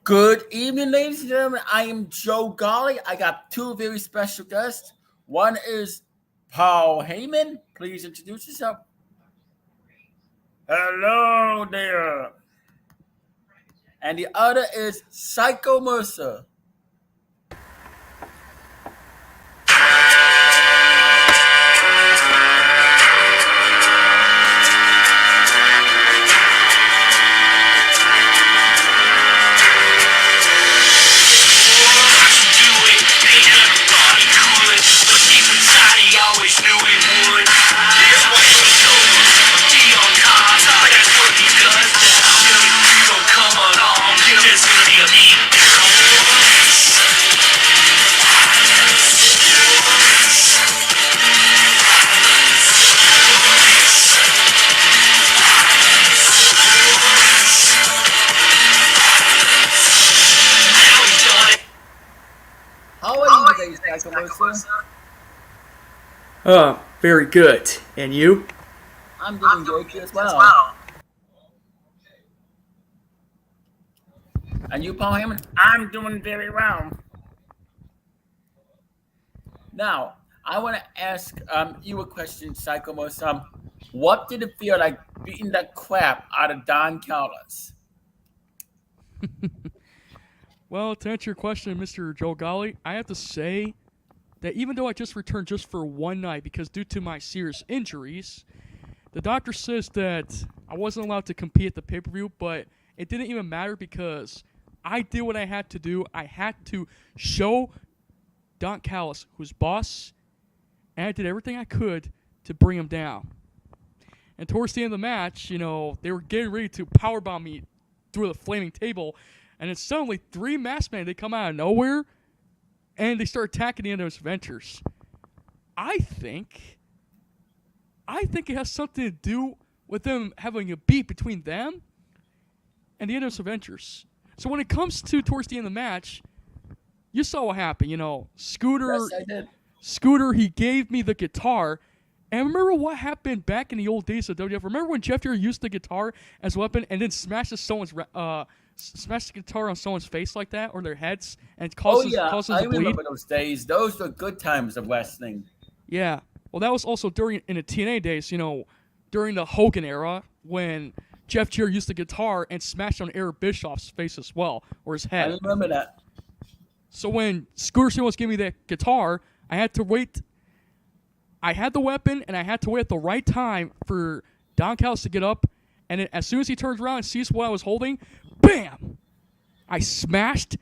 Good evening, ladies and gentlemen. I am Joe Galli. I got two very special guests. One is Paul Heyman. Please introduce yourself. Hello there. And the other is Psycho Mercer. How are you today, Psycho Mercer? Very good. And you? I'm doing great as well. And you, Paul Heyman? I'm doing very well. Now, I want to ask you a question, Psycho Mercer. What did it feel like beating the crap out of Don Callis? Well, to answer your question, Mr. Joe Galli, I have to say that even though I just returned just for one night because due to my serious injuries, the doctor says that I wasn't allowed to compete at the pay-per-view, but it didn't even matter because I did what I had to do. I had to show Don Callis, who's boss, and I did everything I could to bring him down. And towards the end of the match, they were getting ready to powerbomb me through the flaming table, and then suddenly three masked men, they come out of nowhere, and they start attacking the Endless Adventures. I think it has something to do with them having a beat between them and the Endless Adventures. So when it comes to towards the end of the match, you saw what happened. Scooter. Yes, I did. Scooter, he gave me the guitar. And remember what happened back in the old days of WWF? Remember when Jeff Jarrett used the guitar as a weapon and then smashed the guitar on someone's face like that or their heads and causes I them to bleed? remember those days. Those were good times of wrestling. Yeah. Well, that was also in the TNA days, during the Hogan era when Jeff Jarrett used the guitar and smashed on Eric Bischoff's face as well, or his head. I remember that. So when Scooter St. was giving me that guitar, I had to wait. I had the weapon, and I had to wait at the right time for Don Callis to get up. And then as soon as he turns around and sees what I was holding, bam! I smashed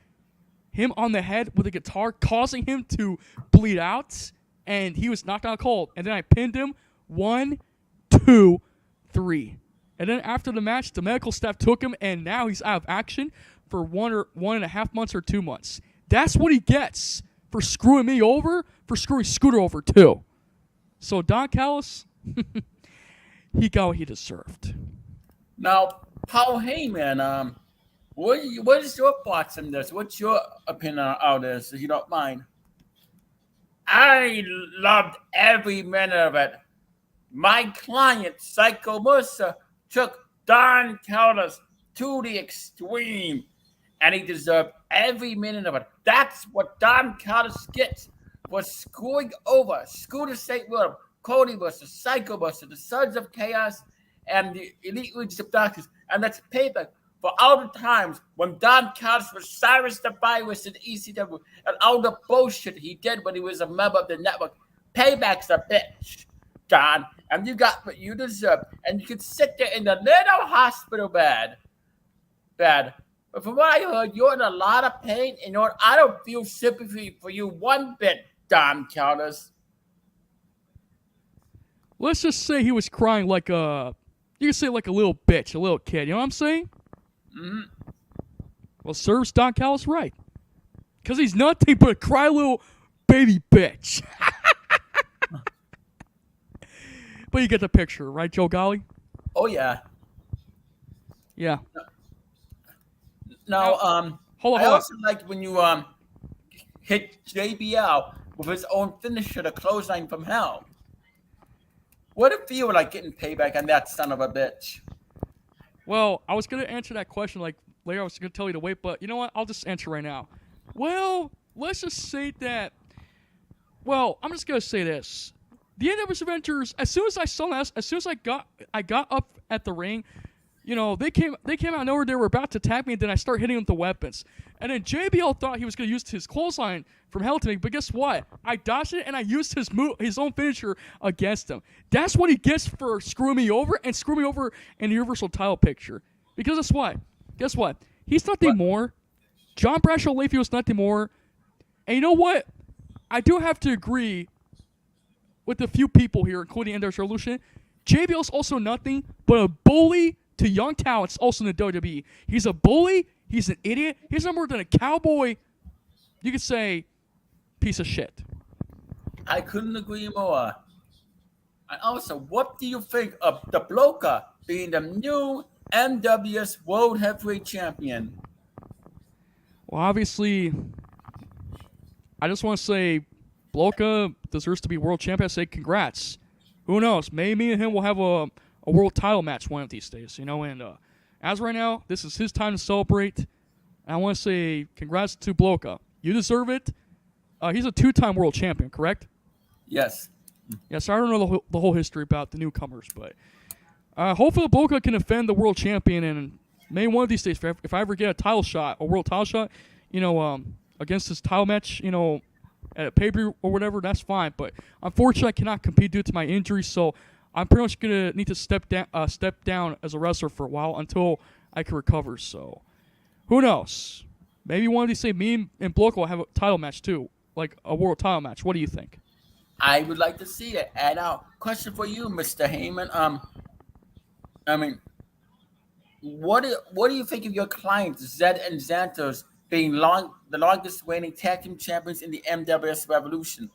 him on the head with a guitar, causing him to bleed out. And he was knocked out cold. And then I pinned him 1, 2, 3. And then after the match, the medical staff took him, and now he's out of action for 1.5 months or 2 months. That's what he gets for screwing me over, for screwing Scooter over too. So Don Callis, he got what he deserved. Now, Paul Heyman, what is your thoughts on this? What's your opinion on this, if you don't mind? I loved every minute of it. My client, Psycho Mercer, took Don Callis to the extreme, and he deserved every minute of it. That's what Don Callis gets for screwing over Scooter St. William, Cody Mercer, Psycho Mercer, the Sons of Chaos, and the Elite Leadership Doctors. And that's payback for all the times when Don Callis was Cyrus the Virus in ECW and all the bullshit he did when he was a member of the network. Payback's a bitch, Don. And you got what you deserve. And you can sit there in the little hospital bed. But from what I heard, you're in a lot of pain. And I don't feel sympathy for you one bit, Don Callis. Let's just say he was crying like you can say like a little bitch, a little kid. You know what I'm saying? Mm-hmm. Well, serves Don Callis right. Because he's nothing but a cry little baby bitch. But you get the picture, right, Joe Galli? Oh, yeah. Yeah. Now, hold I on. also liked when you hit JBL with his own finisher, the clothesline from hell. What did it feel like getting payback on that son of a bitch? Well, I was gonna answer that question like later. I was gonna tell you to wait, but you know what? I'll just answer right now. Well, let's just say that. Well, I'm just gonna say this: the NWS Avengers. As soon as I saw that, as soon as I got up at the ring, you know, they came out of nowhere. They were about to attack me, and then I start hitting them with the weapons. And then JBL thought he was gonna use his clothesline from hell to me, but guess what? I dodged it and I used his own finisher against him. That's what he gets for screwing me over and screwing me over in the Universal title picture. Because guess what? Guess what? He's nothing more. John Bradshaw Layfield's nothing more. And you know what? I do have to agree with a few people here, including Ender's Revolution. JBL's also nothing but a bully to young talents also in the WWE. He's a bully. He's an idiot. He's no more than a cowboy. You could say piece of shit. I couldn't agree more. And also, what do you think of the Bloka being the new MWS World Heavyweight Champion? Well, obviously, I just want to say Bloka deserves to be world champion. I say congrats. Who knows? Maybe me and him will have a world title match one of these days, you know. And as right now, this is his time to celebrate. And I want to say congrats to Bloka. You deserve it. He's a 2-time world champion, correct? Yes. Yes, I don't know the whole history about the newcomers, but hopefully Bloka can defend the world champion, and maybe one of these days, if I ever get a world title shot, you know, against this title match, you know, at a pay-per-view or whatever, that's fine. But unfortunately, I cannot compete due to my injury, so I'm pretty much gonna need to step down as a wrestler for a while until I can recover. So, who knows? Maybe one of these days, me and Bloka will have a title match too, like a world title match. What do you think? I would like to see it. And now, question for you, Mr. Heyman. I mean, what do you think of your clients, Zed and Xantos, being the longest reigning tag team champions in the MWS Revolution?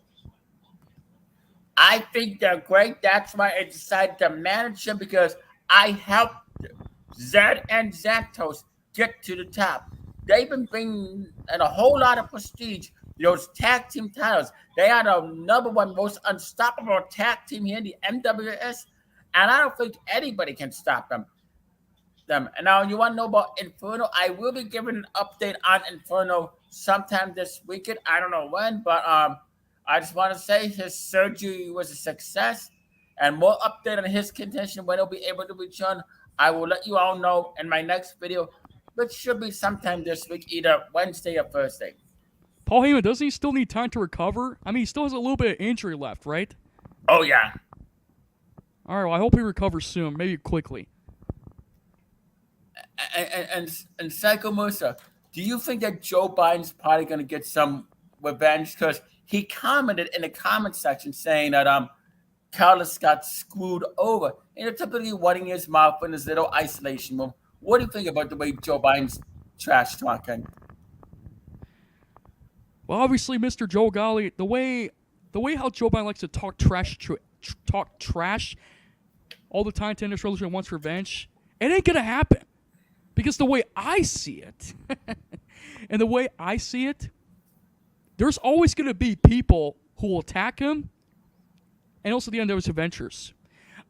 I think they're great. That's why I decided to manage them, because I helped Zed and Xantos get to the top. They've been bringing in a whole lot of prestige. Those tag team titles. They are the number one most unstoppable tag team here in the MWS, and I don't think anybody can stop them. And now, you want to know about Inferno? I will be giving an update on Inferno sometime this weekend. I don't know when, but I just want to say his surgery was a success, and more update on his contention when he'll be able to return. I will let you all know in my next video, which should be sometime this week, either Wednesday or Thursday. Paul Heyman, doesn't he still need time to recover? I mean, he still has a little bit of injury left, right? Oh, yeah. All right, well, I hope he recovers soon, maybe quickly. And Psycho Mercer, do you think that Joe Biden's probably going to get some revenge? Because he commented in the comment section saying that Carlos got screwed over. And typically running his mouth in his little isolation room. What do you think about the way Joe Biden's trash talking? Well, obviously, Mr. Joe Galli, the way how Joe Biden likes to talk trash all the time to Ender's Revolution wants revenge, it ain't gonna happen. Because the way I see it, and the way I see it, there's always gonna be people who will attack him, and also the Ender's Adventures.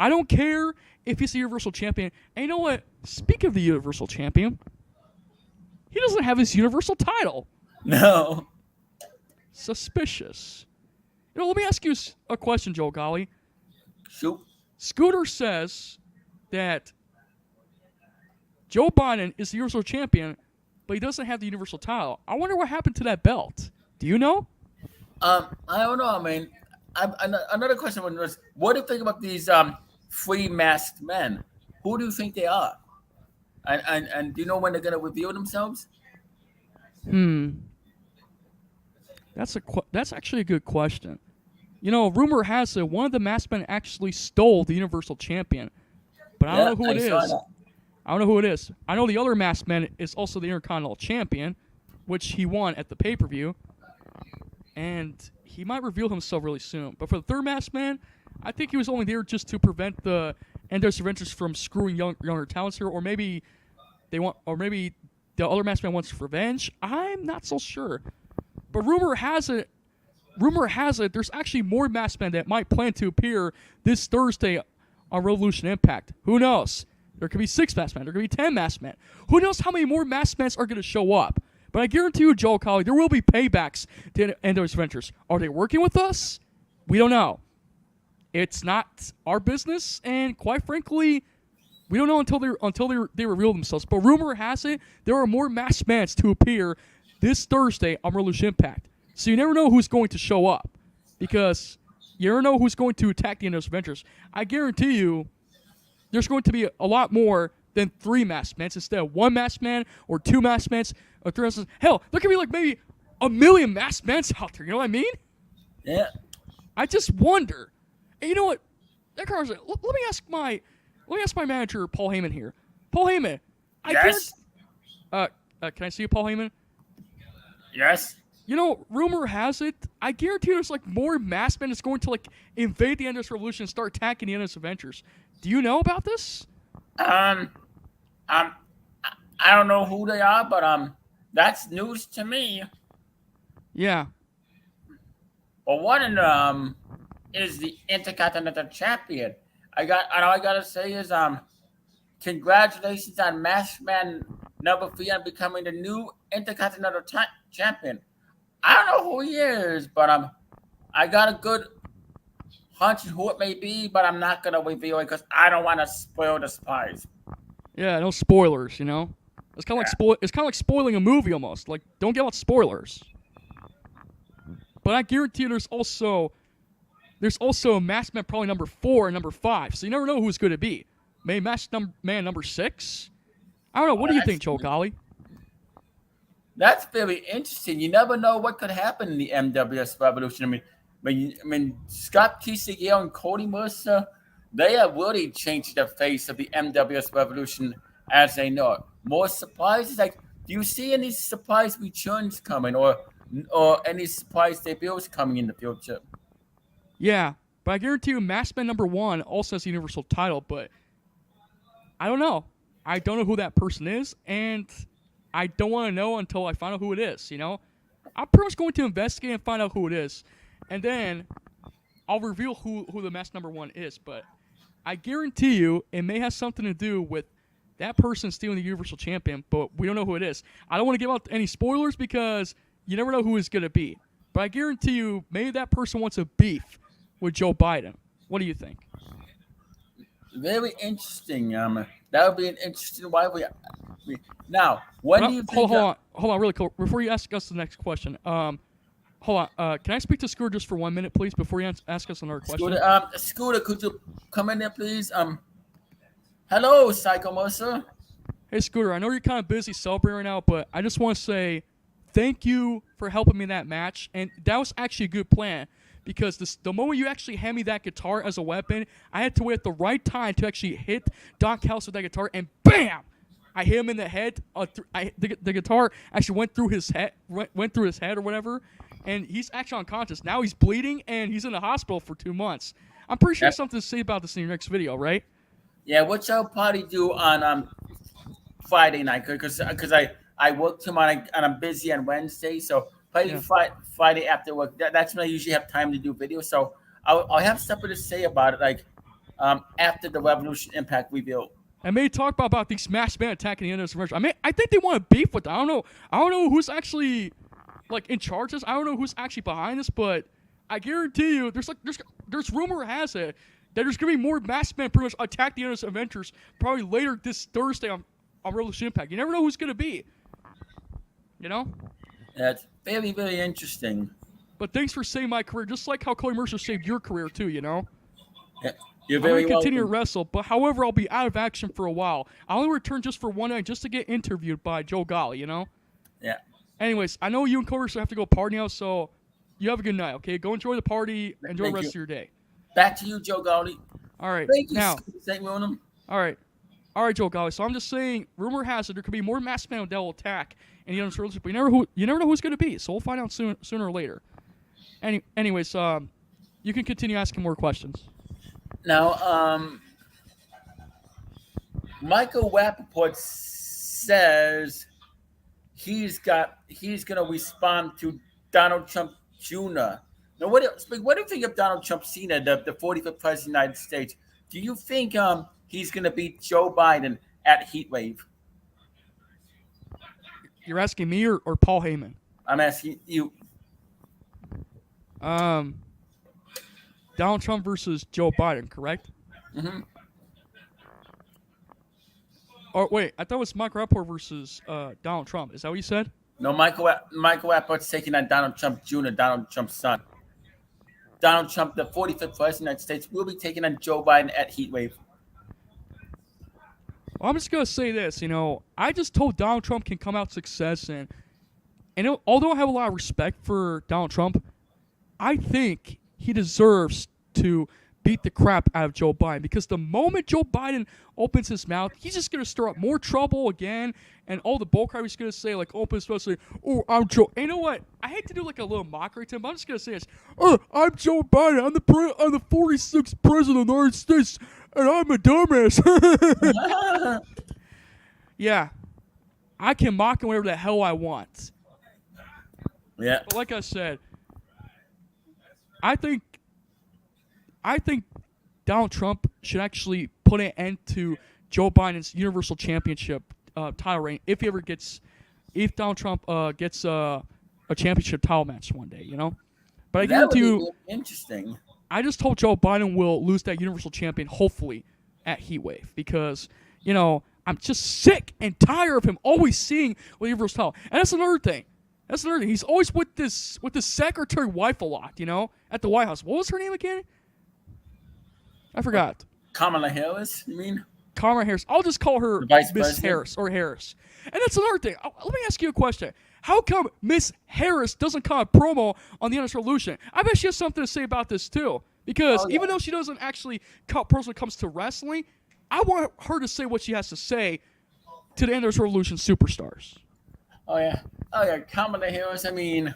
I don't care if he's the Universal Champion. And you know what? Speaking of the Universal Champion, he doesn't have his Universal title. No. Suspicious. You know, let me ask you a question, Joe Galli. Shoot. Scooter says that Joe Biden is the Universal Champion, but he doesn't have the Universal title. I wonder what happened to that belt. Do you know? I don't know. I mean, another question was, what do you think about these free masked men? Who do you think they are? And do you know when they're going to reveal themselves? That's actually a good question. You know, rumor has it one of the masked men actually stole the Universal Champion, but I don't know who it is. I don't know who it is. I know the other masked man is also the Intercontinental Champion, which he won at the pay-per-view, and he might reveal himself really soon. But for the third masked man, I think he was only there just to prevent the Ender's Adventures from screwing younger talents here, or maybe the other masked man wants revenge. I'm not so sure. But rumor has it, there's actually more masked men that might plan to appear this Thursday on Revolution Impact. Who knows? There could be 6 masked men. There could be 10 masked men. Who knows how many more masked men are going to show up? But I guarantee you, Joe Colley, there will be paybacks to end those adventures. Are they working with us? We don't know. It's not our business, and quite frankly, we don't know until they reveal themselves. But rumor has it there are more masked men to appear this Thursday on Revolution Impact. So you never know who's going to show up, because you never know who's going to attack the end of those adventures. I guarantee you, there's going to be a lot more than 3 masked men instead of 1 masked man or 2 masked men or 3 masked men. Hell, there could be like maybe 1 million masked men out there. You know what I mean? Yeah. I just wonder. And you know what? Let me ask my manager, Paul Heyman here. Paul Heyman. Yes. Can I see you, Paul Heyman? Yes. You know, rumor has it, I guarantee there's like more masked men that's going to like invade the Endless Revolution and start attacking the Endless Adventures. Do you know about this? I don't know who they are, but that's news to me. Yeah. Well, one of them is the Intercontinental Champion. All I gotta say is congratulations on Masked Man number 3 on becoming the new Intercontinental Champion. I don't know who he is, but I got a good hunch who it may be, but I'm not gonna reveal it because I don't want to spoil the surprise. Yeah, no spoilers, you know? It's kind of like spoiling a movie almost. Like, don't give out spoilers. But I guarantee you there's also a Masked Man probably number 4 and number 5. So you never know who it's going to be. Maybe Masked Man number 6? I don't know. What do you think, Joe Golly? That's very interesting. You never know what could happen in the MWS Revolution. I mean, Scott Kisagale and Cody Mercer, they have really changed the face of the MWS Revolution as they know it. More surprises? Like, do you see any surprise returns coming or any surprise debuts coming in the future? Yeah, but I guarantee you Masked Man number 1 also has the Universal title, but I don't know. I don't know who that person is, and I don't want to know until I find out who it is, you know? I'm pretty much going to investigate and find out who it is, and then I'll reveal who the Masked number 1 is, but I guarantee you it may have something to do with that person stealing the Universal Champion, but we don't know who it is. I don't want to give out any spoilers because you never know who it's going to be. But I guarantee you maybe that person wants a beef with Joe Biden. What do you think? Very interesting. That would be an interesting rivalry. Now, when do you think... Hold on, really cool. Before you ask us the next question, hold on. Can I speak to Scooter just for 1 minute, please, before you ask us another question? Scooter, could you come in there, please? Hello, Psycho Mercer. Hey, Scooter, I know you're kind of busy celebrating right now, but I just want to say thank you for helping me in that match, and that was actually a good plan. Because the moment you actually hand me that guitar as a weapon, I had to wait at the right time to actually hit Doc House with that guitar, and BAM! I hit him in the head. The guitar actually went through his head or whatever, and he's actually unconscious. Now he's bleeding, and he's in the hospital for 2 months. I'm pretty sure you have something to say about this in your next video, right? Yeah, what y'all probably do on Friday night? Because I work tomorrow and I'm busy on Wednesday, so probably Friday after work. That's when I usually have time to do videos. So I'll have something to say about it, like after the Revolution Impact reveal. I may talk about these Masked Men attacking the Endless Adventure. I think they want to beef with it. I don't know who's actually like in charge of this. I don't know who's actually behind this, but I guarantee you, there's rumor has it that there's gonna be more Masked Men pretty much attack the Endless Adventures probably later this Thursday on Revolution Impact. You never know who's gonna be. You know? That's very, very interesting. But thanks for saving my career, just like how Cody Mercer saved your career too, you know? Yeah, you're very welcome. I'm going to continue to wrestle, but however, I'll be out of action for a while. I'll only return just for 1 night just to get interviewed by Joe Golli, you know? Yeah. Anyways, I know you and Cody Mercer have to go party now, so you have a good night, okay? Go enjoy the party. Enjoy the rest of your day. Back to you, Joe Golli. All right. Thank you, now, all right. All right, Joe Golli. So I'm just saying, rumor has it there could be more Masked Men that will attack in the Endless Relationship, but you never know who's going to be, so we'll find out sooner or later. Anyways, you can continue asking more questions. Now, Michael Rappaport says he's going to respond to Donald Trump Jr. Now, what do you think of Donald Trump Sr., the 45th president of the United States? Do you think he's going to beat Joe Biden at Heatwave? You're asking me or Paul Heyman? I'm asking you. Donald Trump versus Joe Biden, correct? Mm-hmm. Oh, wait, I thought it was Mike Rappaport versus Donald Trump. Is that what you said? No, Michael Rappaport's taking on Donald Trump Jr., Donald Trump's son. Donald Trump, the 45th president of the United States, will be taking on Joe Biden at Heatwave. Well, I'm just going to say this. I just told Donald Trump can come out success. And although I have a lot of respect for Donald Trump, I think he deserves to beat the crap out of Joe Biden, because the moment Joe Biden opens his mouth, he's just going to stir up more trouble again, and all the bullcrap he's going to say, like, open his mouth, say, oh, I'm Joe. And you know what? I hate to do like a little mockery to him, but I'm just going to say this. Oh, I'm Joe Biden. I'm the 46th president of the United States, and I'm a dumbass. Yeah. I can mock him whatever the hell I want. Yeah. But like I said, I think Donald Trump should actually put an end to Joe Biden's Universal Championship title reign if Donald Trump gets a championship title match one day, But I guarantee you, interesting. I just hope Joe Biden will lose that Universal Champion, hopefully, at Heatwave, because I'm just sick and tired of him always seeing the Universal title. And that's another thing. He's always with this secretary wife a lot, at the White House. What was her name again? I forgot. Kamala Harris, you mean? Kamala Harris. I'll just call her Miss Harris or Harris. And that's another thing. Let me ask you a question. How come Miss Harris doesn't cut a promo on the Endless Revolution? I bet she has something to say about this too. Because even though she doesn't actually cut promos when it comes to wrestling, I want her to say what she has to say to the Endless Revolution superstars. Oh yeah, Kamala Harris. I mean,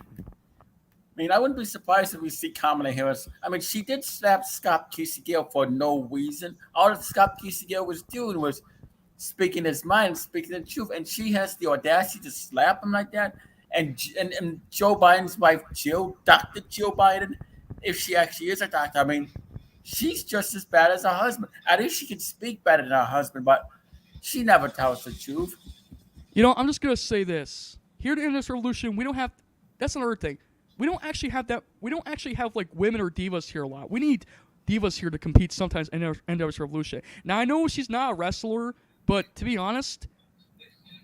I wouldn't be surprised if we see Kamala Harris. I mean, she did slap Scott Gale for no reason. All that Scott Gale was doing was speaking his mind, speaking the truth, and she has the audacity to slap him like that. And Joe Biden's wife, Dr. Jill Biden, if she actually is a doctor, I mean, she's just as bad as her husband. At least she can speak better than her husband, but she never tells the truth. I'm just going to say this. Here at Endless Revolution, we don't have... That's another thing. We don't actually have that... We don't actually have, like, women or divas here a lot. We need divas here to compete sometimes in Endless Revolution. Now, I know she's not a wrestler, but to be honest...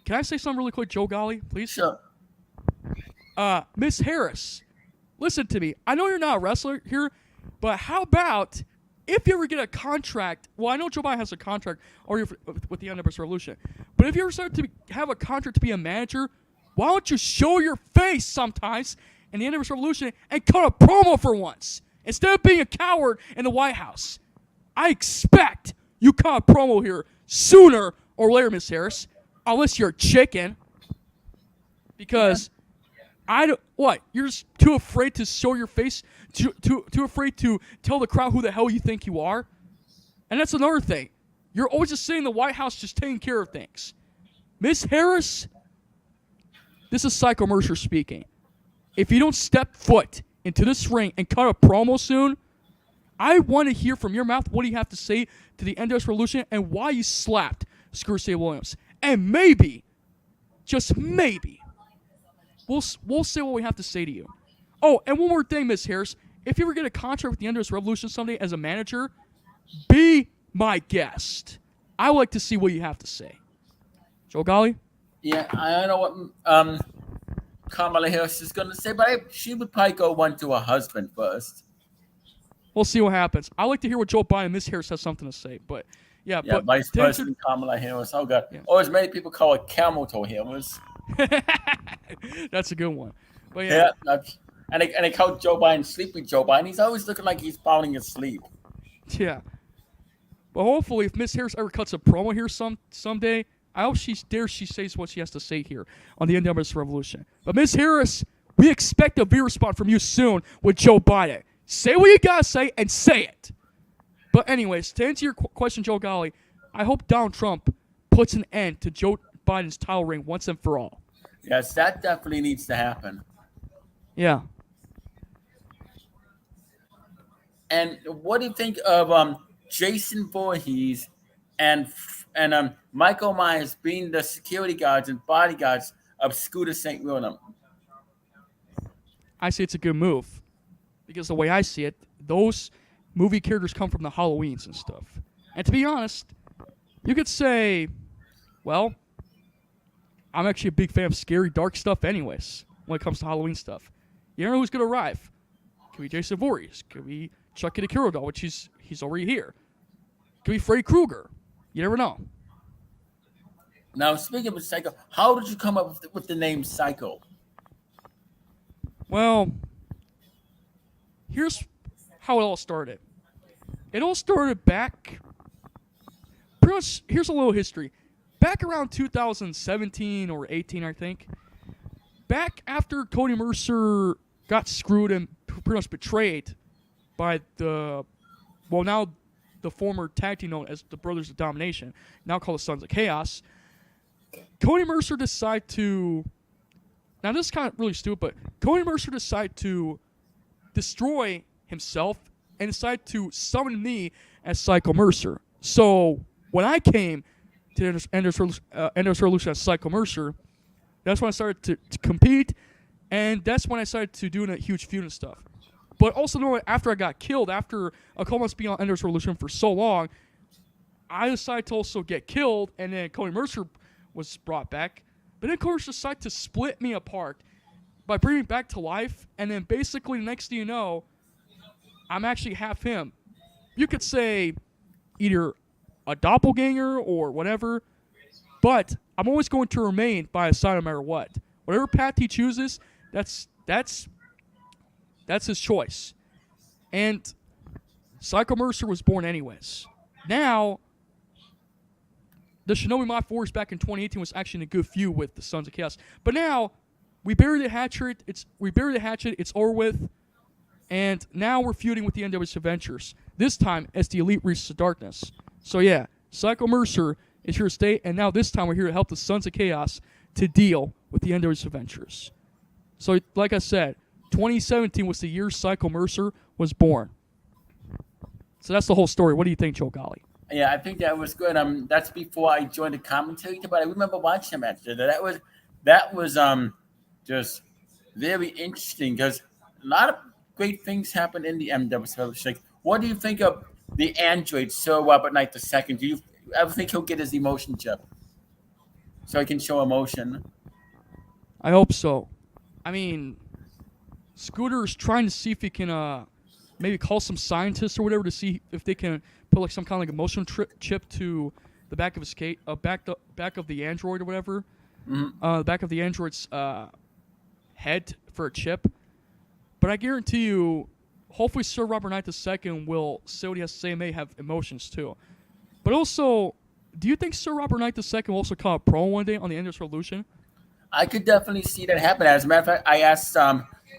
Can I say something really quick, Joe Galli, please? Sure. Miss Harris, listen to me. I know you're not a wrestler here, but how about... If you ever get a contract, well, I know Joe Biden has a contract with the Endless Revolution, but if you ever start to have a contract to be a manager, why don't you show your face sometimes in the Endless Revolution and cut a promo for once, instead of being a coward in the White House? I expect you cut a promo here sooner or later, Miss Harris, unless you're a chicken, because... You're just too afraid to show your face? Too afraid to tell the crowd who the hell you think you are? And that's another thing. You're always just sitting in the White House just taking care of things. Miss Harris, this is Psycho Mercer speaking. If you don't step foot into this ring and cut a promo soon, I want to hear from your mouth what do you have to say to the Endless Revolution and why you slapped Scorsese Williams. And maybe, just maybe, We'll say what we have to say to you. Oh, and one more thing, Miss Harris. If you ever get a contract with the Endless Revolution someday as a manager, be my guest. I would like to see what you have to say. Joe Galli? Yeah, I don't know what Kamala Harris is going to say, but she would probably go one to her husband first. We'll see what happens. I like to hear what Joe Biden and Miss Harris has something to say, but yeah. Yeah, but Vice President Kamala Harris. Oh, God. Yeah. Or as many people call it, camel toe Harris. That's a good one. But yeah. And they call Joe Biden Sleepy Joe Biden. He's always looking like he's falling asleep. Yeah. But hopefully, if Miss Harris ever cuts a promo here someday, I hope she says what she has to say here on the Endless Revolution. But Miss Harris, we expect a V response from you soon with Joe Biden. Say what you gotta say and say it. But anyways, to answer your question, Joe Galli, I hope Donald Trump puts an end to Joe Biden's title reign once and for all. Yes, that definitely needs to happen. Yeah. And what do you think of Jason Voorhees and Michael Myers being the security guards and bodyguards of Scooter St. William. I say it's a good move because the way I see it, those movie characters come from the Halloweens and stuff. And to be honest, you could say, well, I'm actually a big fan of scary, dark stuff anyways when it comes to Halloween stuff. You don't know who's going to arrive. Could be Jason Voorhees. Could be Chucky the Killer Doll, which he's already here. Could be Freddy Krueger. You never know. Now, speaking of Psycho, how did you come up with the name Psycho? Well, here's how it all started. It all started back. Pretty much, here's a little history. Back around 2017 or 18, I think. Back after Cody Mercer got screwed and pretty much betrayed by now the former tag team known as the Brothers of Domination, now called the Sons of Chaos. Cody Mercer decided to. Now this is kind of really stupid, but Cody Mercer decided to destroy himself and decided to summon me as Psycho Mercer. So when I came to Endless Revolution as Psycho Mercer, that's when I started to compete, and that's when I started to do a huge feud and stuff. But also, knowing after I got killed, after a couple months being on Endless Revolution for so long, I decided to also get killed, and then Cody Mercer was brought back. But then Cody Mercer decided to split me apart by bringing me back to life, and then basically, the next thing you know, I'm actually half him. You could say either a doppelganger or whatever, but I'm always going to remain by his side no matter what. Whatever path he chooses, that's his choice. And Psycho Mercer was born anyways. Now, the Shinobi Mafia Wars back in 2018 was actually in a good feud with the Sons of Chaos. But now, we buried the hatchet. It's over with. And now we're feuding with the NW's Adventures. This time as the Elite reaches the darkness. So yeah, Psycho Mercer is here to stay. And now this time we're here to help the Sons of Chaos to deal with the NW's Adventures. So like I said, 2017 was the year Psycho Mercer was born. So that's the whole story. What do you think, Joe Galli? Yeah, I think that was good. That's before I joined the commentary, but I remember watching him after that. That was just very interesting because a lot of great things happened in the MW. Like, what do you think of the android Sir Robert Knight II? Do you ever think he'll get his emotion chip so he can show emotion? I hope so. I mean, Scooter is trying to see if he can maybe call some scientists or whatever to see if they can put like some kind of like emotion chip to the back of his back of the android or whatever. Mm-hmm. The back of the android's head for a chip. But I guarantee you, hopefully Sir Robert Knight II will say what he has to say and may have emotions too. But also, do you think Sir Robert Knight II will also call a promo one day on the Endless Revolution? I could definitely see that happen. As a matter of fact, I asked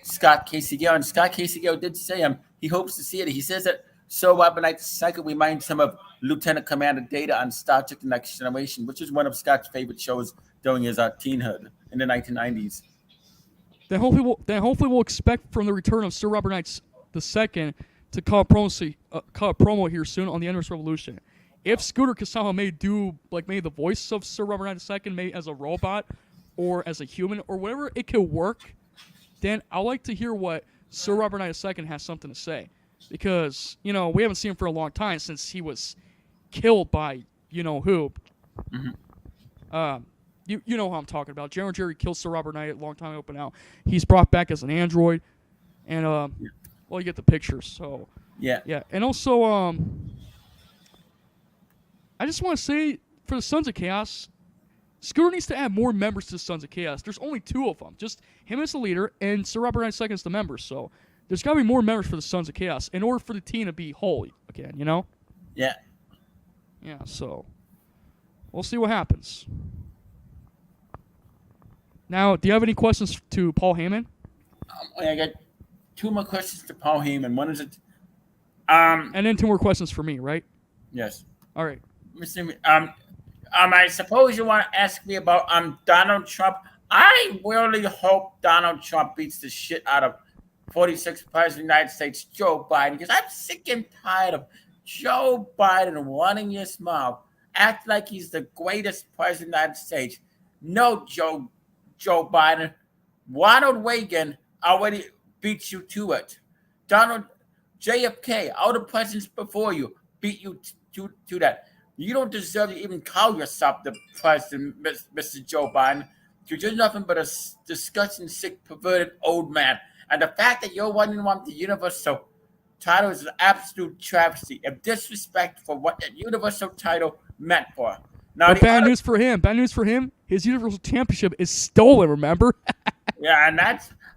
Scott Casey Gale, and Scott Casey Gale did say he hopes to see it. He says that Sir Robert Knight II reminds him of Lieutenant Commander Data on Star Trek: The Next Generation, which is one of Scott's favorite shows during his teenhood in the 1990s. Then hopefully we'll expect from the return of Sir Robert Knight II to call a promo here soon on the Endless Revolution. If Scooter could somehow maybe the voice of Sir Robert Knight II, maybe as a robot or as a human or whatever it could work, then I'd like to hear what Sir Robert Knight II has something to say. Because, we haven't seen him for a long time since he was killed by who. Mm-hmm. You know who I'm talking about. General Jerry killed Sir Robert Knight a long time ago, but now he's brought back as an android. And, you get the picture. So, yeah. And also, I just want to say, for the Sons of Chaos, Scooter needs to add more members to the Sons of Chaos. There's only 2 of them. Just him as the leader and Sir Robert Knight II as the member. So, there's got to be more members for the Sons of Chaos in order for the team to be whole again, Yeah. Yeah, so we'll see what happens. Now, do you have any questions to Paul Heyman? I got 2 more questions to Paul Heyman. One is and then 2 more questions for me, right? Yes. All right. Mr. I suppose you want to ask me about Donald Trump. I really hope Donald Trump beats the shit out of 46th President of the United States, Joe Biden, because I'm sick and tired of Joe Biden running his mouth act like he's the greatest president of the United States. No, Joe Biden. Ronald Reagan already beat you to it. Donald JFK, all the presidents before you beat you to that. You don't deserve to even call yourself the president, Mr. Joe Biden. You're nothing but a disgusting, sick, perverted old man. And the fact that you're running around the universal title is an absolute travesty and disrespect for what that universal title meant for. Now, but bad news for him. Bad news for him. His universal championship is stolen. Remember? Yeah, and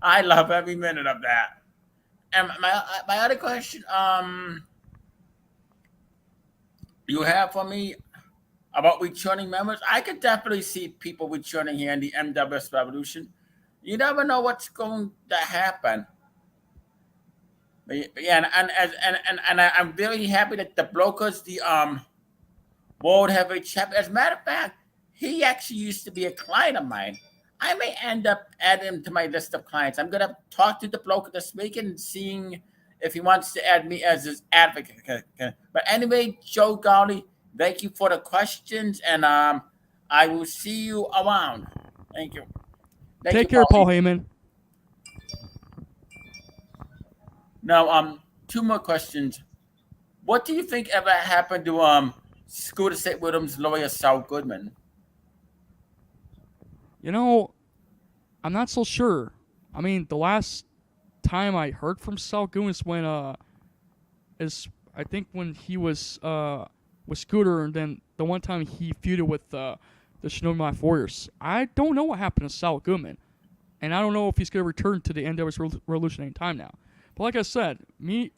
I love every minute of that. And my other question, you have for me about returning members? I could definitely see people returning here in the MWS Revolution. You never know what's going to happen. But yeah, and I'm very happy that the Brokers, the World Heavyweight Champion. As a matter of fact, he actually used to be a client of mine. I may end up adding him to my list of clients. I'm gonna talk to the bloke this weekend and seeing if he wants to add me as his advocate. But anyway, Joe Galli, thank you for the questions, and I will see you around. Thank you. Take care, Paul Heyman. Now, two more questions. What do you think ever happened to Scooter St. Williams lawyer Saul Goodman? You know, I'm not so sure. I mean, the last time I heard from Saul Goodman is when I think when he was with Scooter, and then the one time he feuded with the Shinobi Life Warriors. I don't know what happened to Saul Goodman, and I don't know if he's going to return to the NWS Revolution anytime now. But like I said, me,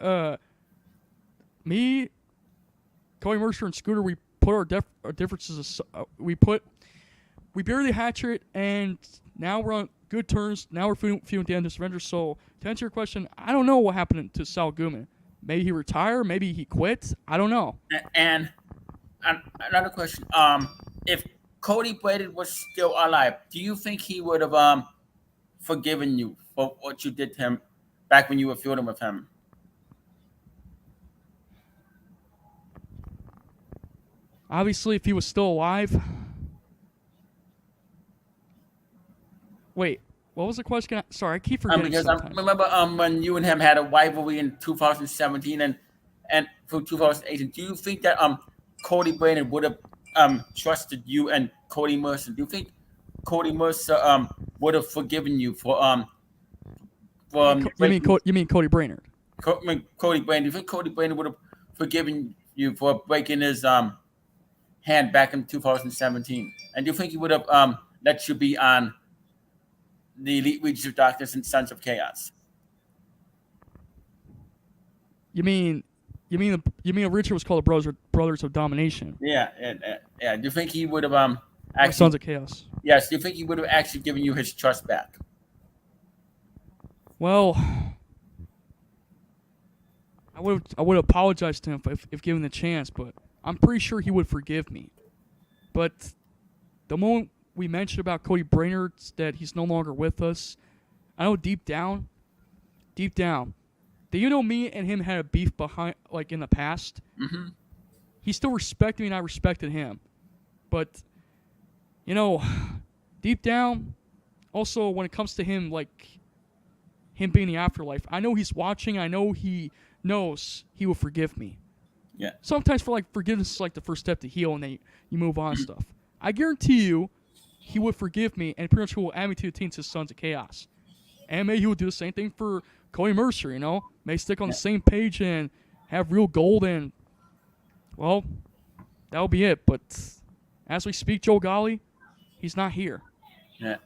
Cody Mercer and Scooter, we put our differences. We buried the hatchet, and now we're on good terms. Now we're feuding with the end of Surrender. So to answer your question, I don't know what happened to Saul Goodman. Maybe he retired. Maybe he quit. I don't know. And another question: if Cody Braden was still alive, do you think he would have forgiven you for what you did to him back when you were feuding with him? Obviously, if he was still alive. Wait, what was the question? Sorry, I keep forgetting Because sometimes. I remember when you and him had a rivalry in 2017 and for 2018. Do you think that Cody Braden would have trusted you and Cody Mercer? Do you think Cody Mercer would have forgiven you for You mean Cody Brainerd? Cody Braden? Do you think Cody Braden would have forgiven you for breaking his hand back in 2017? And do you think he would have let you be on the Elite Regions of Darkness and Sons of Chaos? You mean Richard was called the Brothers of Domination? Yeah. Do you think he would have actually Sons of Chaos? Yes. Do you think he would have actually given you his trust back? Well, I would apologize to him if given the chance, but I'm pretty sure he would forgive me. But the moment we mentioned about Cody Brainerd, that he's no longer with us, I know deep down, that you know me and him had a beef behind, like in the past. Mm-hmm. He still respected me and I respected him. But, you know, deep down, also when it comes to him, like him being in the afterlife, I know he's watching. I know he knows he will forgive me. Yeah. Sometimes forgiveness is like the first step to heal, and then you move on and stuff. I guarantee you, he would forgive me, and pretty much he will add me to the team to Sons of Chaos. And maybe he would do the same thing for Cody Mercer, you know? May stick on the same page and have real gold, and, well, that'll be it. But as we speak, Joe Galli, he's not here. Yeah.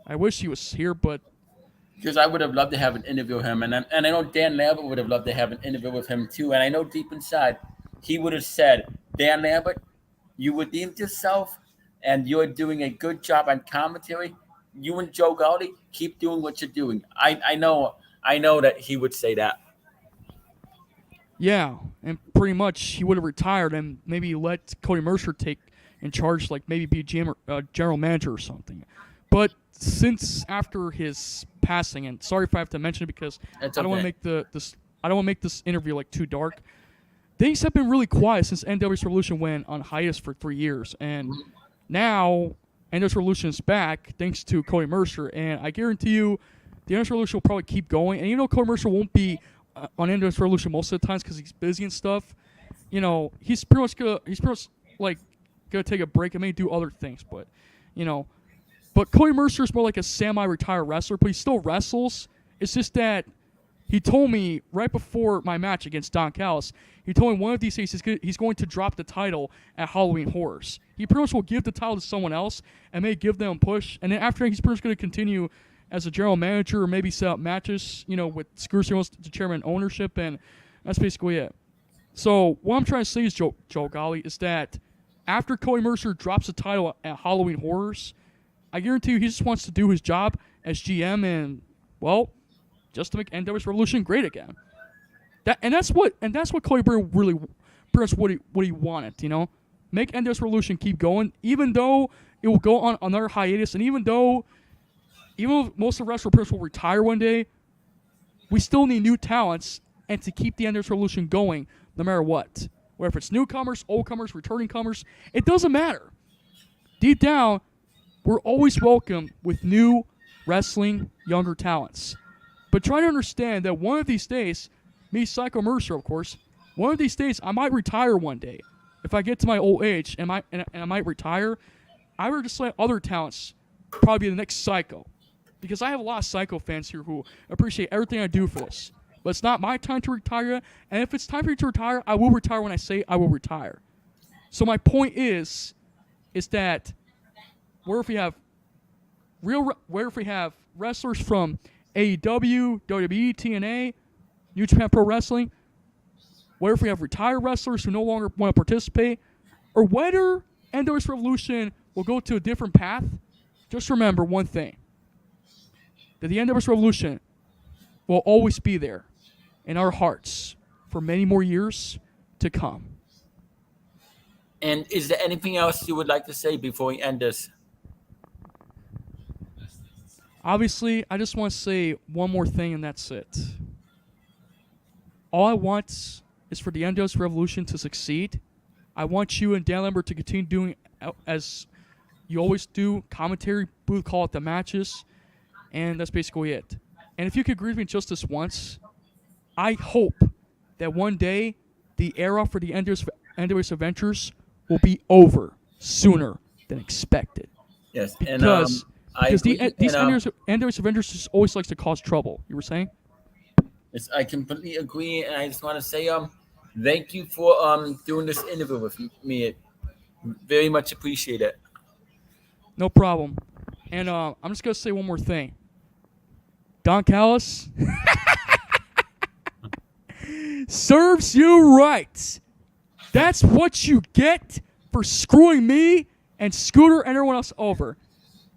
I wish he was here, but... Because I would have loved to have an interview with him, and I know Dan Lambert would have loved to have an interview with him too. And I know deep inside, he would have said, Dan Lambert, you redeemed yourself, and you're doing a good job on commentary. You and Joe Galli, keep doing what you're doing. I know that he would say that. Yeah, and pretty much he would have retired and maybe let Cody Mercer take in charge, like maybe be general manager or something. But since after his passing, and sorry if I have to mention it because I don't want to make I don't want to make this interview like too dark. things have been really quiet since NW's Revolution went on hiatus for 3 years, and now NW's Revolution is back thanks to Cody Mercer, and I guarantee you, the NW's Revolution will probably keep going. And even though Cody Mercer won't be on NW's Revolution most of the times because he's busy and stuff, you know, he's pretty much like gonna take a break and maybe do other things, but you know. But Cody Mercer is more like a semi-retired wrestler, but he still wrestles. It's just that he told me right before my match against Don Callis, he told me one of these days he's going to drop the title at Halloween Horrors. He pretty much will give the title to someone else and may give them a push. And then after, he's pretty much going to continue as a general manager or maybe set up matches, you know, with Screw Signals to chairman ownership. And that's basically it. So what I'm trying to say is, Joe Galli, is that after Cody Mercer drops the title at Halloween Horrors, I guarantee you he just wants to do his job as GM and, well, just to make NW's Revolution great again. That's what Cody really pretty much what he wanted, you know? Make NW's Revolution keep going, even though it will go on another hiatus, and even though most of the wrestlers will retire one day, we still need new talents and to keep the NW's Revolution going no matter what. Whether it's newcomers, oldcomers, returning comers, it doesn't matter. Deep down, we're always welcome with new wrestling, younger talents. But try to understand that one of these days, me, Psycho Mercer, of course, one of these days I might retire one day. If I get to my old age and I might retire, I would just let other talents probably be the next Psycho. Because I have a lot of Psycho fans here who appreciate everything I do for this. But it's not my time to retire, and if it's time for you to retire, I will retire when I say I will retire. So my point is that where if we have wrestlers from AEW, WWE, TNA, New Japan Pro Wrestling, where if we have retired wrestlers who no longer want to participate, or whether NW's Revolution will go to a different path, just remember one thing, that the NW's Revolution will always be there in our hearts for many more years to come. And is there anything else you would like to say before we end this? Obviously, I just want to say one more thing, and that's it. All I want is for the NW's Revolution to succeed. I want you and Dan Lambert to continue doing as you always do, commentary, booth call at the matches, and that's basically it. And if you could agree with me just this once, I hope that one day the era for the NW's Adventures will be over sooner than expected. Yes, because these NW's Avengers just always likes to cause trouble. You were saying? Yes, I completely agree, and I just want to say thank you for doing this interview with me. Very much appreciate it. No problem. And I'm just gonna say one more thing. Don Callis serves you right. That's what you get for screwing me and Scooter and everyone else over.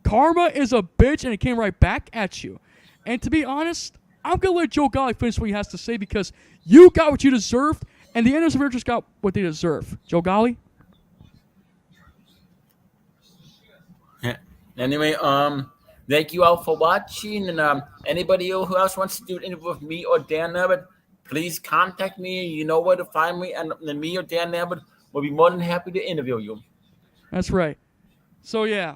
Karma is a bitch, and it came right back at you. And to be honest, I'm going to let Joe Galli finish what he has to say because you got what you deserved, and the NW's Avengers got what they deserve. Joe Galli? Anyway, thank you all for watching, and anybody who else wants to do an interview with me or Dan Lambert, please contact me. You know where to find me, and then me or Dan Lambert will be more than happy to interview you. That's right. So, yeah.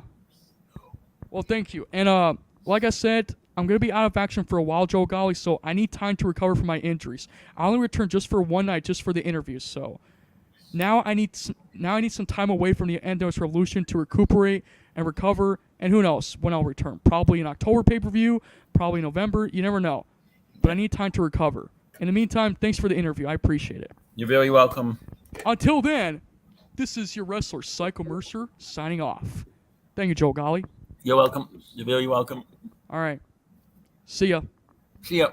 Well, thank you. And like I said, I'm going to be out of action for a while, Joe Galli, so I need time to recover from my injuries. I only returned just for one night, just for the interviews. So now I need some time away from the NW's Revolution to recuperate and recover. And who knows when I'll return. Probably in October pay-per-view, probably November. You never know. But I need time to recover. In the meantime, thanks for the interview. I appreciate it. You're very welcome. Until then, this is your wrestler, Psycho Mercer, signing off. Thank you, Joe Galli. You're welcome. You're very welcome. All right. See ya. See ya.